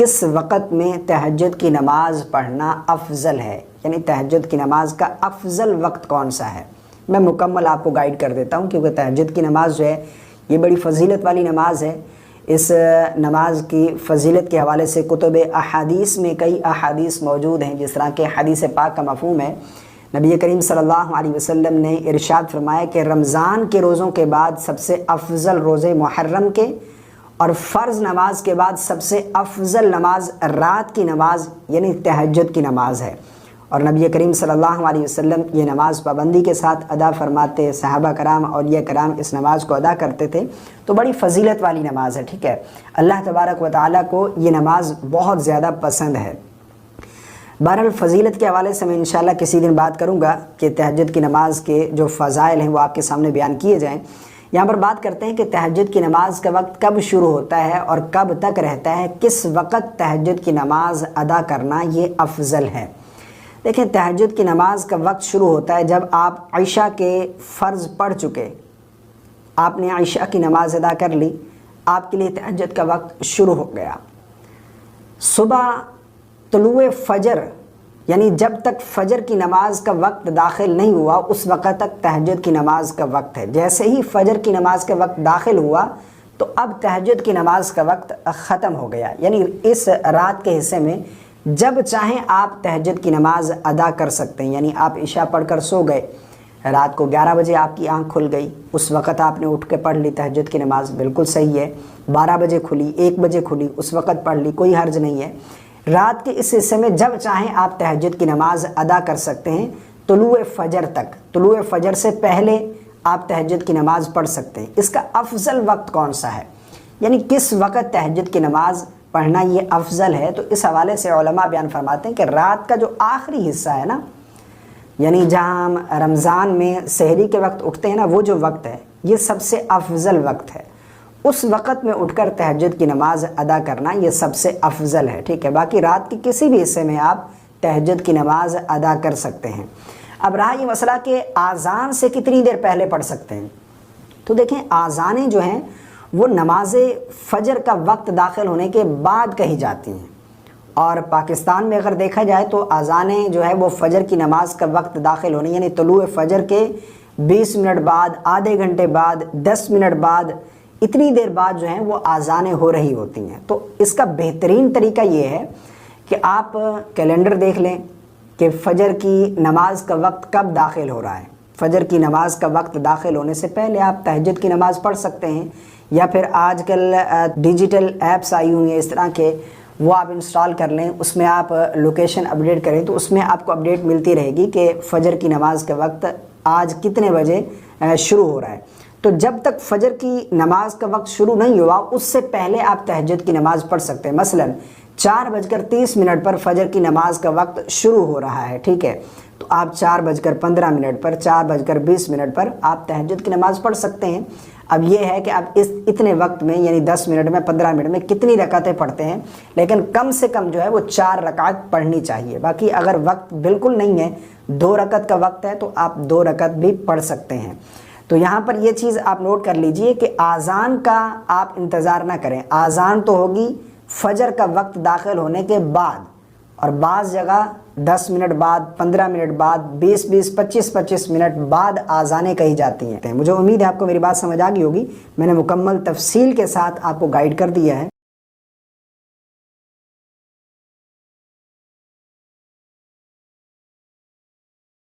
کس وقت میں تہجد کی نماز پڑھنا افضل ہے، یعنی تہجد کی نماز کا افضل وقت کون سا ہے؟ میں مکمل آپ کو گائیڈ کر دیتا ہوں، کیونکہ تہجد کی نماز جو ہے یہ بڑی فضیلت والی نماز ہے۔ اس نماز کی فضیلت کے حوالے سے کتب احادیث میں کئی احادیث موجود ہیں، جس طرح کہ حدیث پاک کا مفہوم ہے۔ نبی کریم صلی اللہ علیہ وسلم نے ارشاد فرمایا کہ رمضان کے روزوں کے بعد سب سے افضل روزے محرم کے، اور فرض نماز کے بعد سب سے افضل نماز رات کی نماز یعنی تہجد کی نماز ہے۔ اور نبی کریم صلی اللہ علیہ وسلم یہ نماز پابندی کے ساتھ ادا فرماتے، صحابہ کرام اولیاء کرام اس نماز کو ادا کرتے تھے، تو بڑی فضیلت والی نماز ہے، ٹھیک ہے۔ اللہ تبارک و تعالیٰ کو یہ نماز بہت زیادہ پسند ہے۔ بہرحال فضیلت کے حوالے سے میں انشاءاللہ کسی دن بات کروں گا کہ تہجد کی نماز کے جو فضائل ہیں وہ آپ کے سامنے بیان کیے جائیں۔ یہاں پر بات کرتے ہیں کہ تہجد کی نماز کا وقت کب شروع ہوتا ہے اور کب تک رہتا ہے، کس وقت تہجد کی نماز ادا کرنا یہ افضل ہے۔ دیکھیں، تہجد کی نماز کا وقت شروع ہوتا ہے جب آپ عشاء کے فرض پڑھ چکے، آپ نے عشاء کی نماز ادا کر لی، آپ کے لیے تہجد کا وقت شروع ہو گیا۔ صبح طلوع فجر یعنی جب تک فجر کی نماز کا وقت داخل نہیں ہوا اس وقت تک تہجد کی نماز کا وقت ہے۔ جیسے ہی فجر کی نماز کا وقت داخل ہوا تو اب تہجد کی نماز کا وقت ختم ہو گیا، یعنی اس رات کے حصے میں جب چاہیں آپ تہجد کی نماز ادا کر سکتے ہیں۔ یعنی آپ عشاء پڑھ کر سو گئے، رات کو 11 بجے آپ کی آنکھ کھل گئی، اس وقت آپ نے اٹھ کے پڑھ لی تہجد کی نماز، بالکل صحیح ہے۔ 12 بجے کھلی، 1 بجے کھلی، اس وقت پڑھ لی، کوئی حرج نہیں ہے۔ رات کے اس حصے میں جب چاہیں آپ تہجد کی نماز ادا کر سکتے ہیں، طلوع فجر تک، طلوع فجر سے پہلے آپ تہجد کی نماز پڑھ سکتے ہیں۔ اس کا افضل وقت کون سا ہے، یعنی کس وقت تہجد کی نماز پڑھنا یہ افضل ہے، تو اس حوالے سے علماء بیان فرماتے ہیں کہ رات کا جو آخری حصہ ہے نا، یعنی جہاں ہم رمضان میں سحری کے وقت اٹھتے ہیں نا، وہ جو وقت ہے یہ سب سے افضل وقت ہے۔ اس وقت میں اٹھ کر تہجد کی نماز ادا کرنا یہ سب سے افضل ہے، ٹھیک ہے۔ باقی رات کے کسی بھی حصے میں آپ تہجد کی نماز ادا کر سکتے ہیں۔ اب رہا یہ مسئلہ کہ آذان سے کتنی دیر پہلے پڑھ سکتے ہیں، تو دیکھیں آذانیں جو ہیں وہ نماز فجر کا وقت داخل ہونے کے بعد کہی جاتی ہیں، اور پاکستان میں اگر دیکھا جائے تو آذانیں جو ہے وہ فجر کی نماز کا وقت داخل ہونے یعنی طلوع فجر کے 20 منٹ بعد، آدھے گھنٹے بعد، 10 منٹ بعد، اتنی دیر بعد جو ہیں وہ آذانیں ہو رہی ہوتی ہیں۔ تو اس کا بہترین طریقہ یہ ہے کہ آپ کیلنڈر دیکھ لیں کہ فجر کی نماز کا وقت کب داخل ہو رہا ہے۔ فجر کی نماز کا وقت داخل ہونے سے پہلے آپ تہجد کی نماز پڑھ سکتے ہیں، یا پھر آج کل ڈیجیٹل ایپس آئی ہوئی ہیں اس طرح کے، وہ آپ انسٹال کر لیں، اس میں آپ لوکیشن اپڈیٹ کریں تو اس میں آپ کو اپڈیٹ ملتی رہے گی کہ فجر کی نماز کا وقت آج کتنے بجے شروع ہو رہا ہے۔ تو جب تک فجر کی نماز کا وقت شروع نہیں ہوا اس سے پہلے آپ تہجد کی نماز پڑھ سکتے ہیں۔ مثلا 4:30 پر فجر کی نماز کا وقت شروع ہو رہا ہے، ٹھیک ہے، تو آپ 4:15 پر، 4:20 پر آپ تہجد کی نماز پڑھ سکتے ہیں۔ اب یہ ہے کہ آپ اتنے وقت میں یعنی 10 منٹ میں، 15 منٹ میں کتنی رکعتیں پڑھتے ہیں، لیکن کم سے کم جو ہے وہ 4 رکعت پڑھنی چاہیے۔ باقی اگر وقت بالکل نہیں ہے، 2 رکعت کا وقت ہے، تو آپ 2 رکعت بھی پڑھ سکتے ہیں۔ تو یہاں پر یہ چیز آپ نوٹ کر لیجئے کہ آذان کا آپ انتظار نہ کریں، آذان تو ہوگی فجر کا وقت داخل ہونے کے بعد، اور بعض جگہ 10 منٹ بعد، 15 منٹ بعد، 20 25 منٹ بعد آذانیں کہی جاتی ہیں۔ مجھے امید ہے آپ کو میری بات سمجھ آ گئی ہوگی، میں نے مکمل تفصیل کے ساتھ آپ کو گائیڈ کر دیا ہے۔